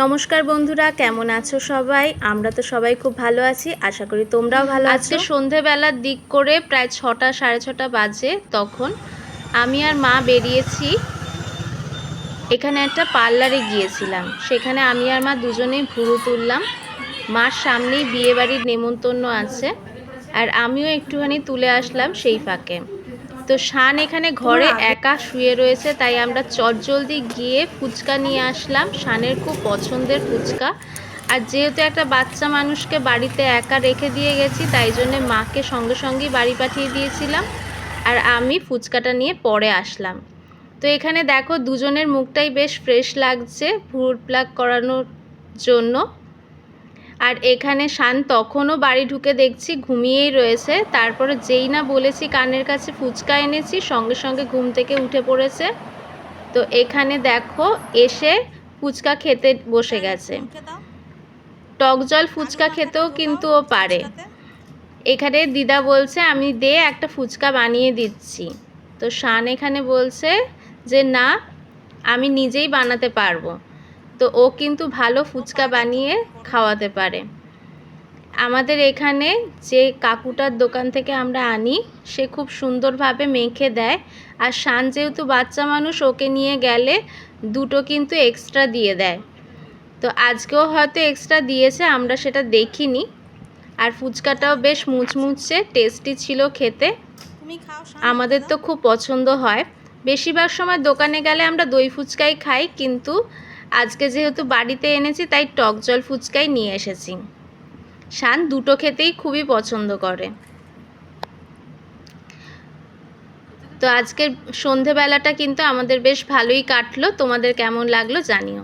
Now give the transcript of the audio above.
নমস্কার বন্ধুরা, কেমন আছো সবাই? আমরা তো সবাই খুব ভালো আছি, আশা করি তোমরাও ভালো আছো। আজকে সন্ধেবেলার দিক করে প্রায় 6টা সাড়ে 6টা বাজে। তখন আমি আর মা বেরিয়েছি, এখানে একটা পার্লারে গিয়েছিলাম। সেখানে আমি আর মা দুজনেই ভুরু তুললাম। মার সামনেই বিয়েবাড়ির নেমন্তন্ন আছে, আর আমিও একটুখানি তুলে আসলাম সেই ফাঁকে। তো শান এখানে ঘরে একা শুয়ে রয়েছে, তাই আমরা চটজলদি গিয়ে ফুচকা নিয়ে আসলাম। শানের খুব পছন্দের ফুচকা, আর যেহেতু একটা বাচ্চা মানুষকে বাড়িতে একা রেখে দিয়ে গেছি, তাই জন্যে মাকে সঙ্গে সঙ্গেই বাড়ি পাঠিয়ে দিয়েছিলাম, আর আমি ফুচকাটা নিয়ে পরে আসলাম। তো এখানে দেখো দুজনের মুখটাই বেশ ফ্রেশ লাগছে ভ্রুর প্লাক করানোর জন্য। আর এখানে শান তখনও বাড়ি ঢুকে দেখছি ঘুমিয়েই রয়েছে। তারপরে যেই না বলেছি কানের কাছে ফুচকা এনেছি, সঙ্গে সঙ্গে ঘুম থেকে উঠে পড়েছে। তো এখানে দেখো এসে ফুচকা খেতে বসে গেছে। টক জল ফুচকা খেতেও কিন্তু ও পারে। এখানে দিদা বলছে আমি দে একটা ফুচকা বানিয়ে দিচ্ছি। তো শান এখানে বলছে যে না, আমি নিজেই বানাতে পারবো। তো ও কিন্তু ভালো ফুচকা বানিয়ে খাওয়াতে পারে। আমাদের এখানে যে কাকুটার দোকান থেকে আমরা আনি, সে খুব সুন্দরভাবে মেখে দেয়। আর শান যেহেতু বাচ্চা মানুষ, ওকে নিয়ে গেলে দুটো কিন্তু এক্সট্রা দিয়ে দেয়। তো আজকেও হয়তো এক্সট্রা দিয়েছে, আমরা সেটা দেখিনি। আর ফুচকাটাও বেশ মুচমুচে টেস্টি ছিল খেতে। আমাদের তো খুব পছন্দ হয়। বেশিরভাগ সময় দোকানে গেলে আমরা দই ফুচকাই খাই, কিন্তু আজকে যেহেতু বাড়িতে এনেছি তাই টক জল ফুচকাই নিয়ে এসেছি। শান দুটো খেতেই খুবই পছন্দ করে। তো আজকের সন্ধেবেলাটা কিন্তু আমাদের বেশ ভালোই কাটলো। তোমাদের কেমন লাগলো জানিও।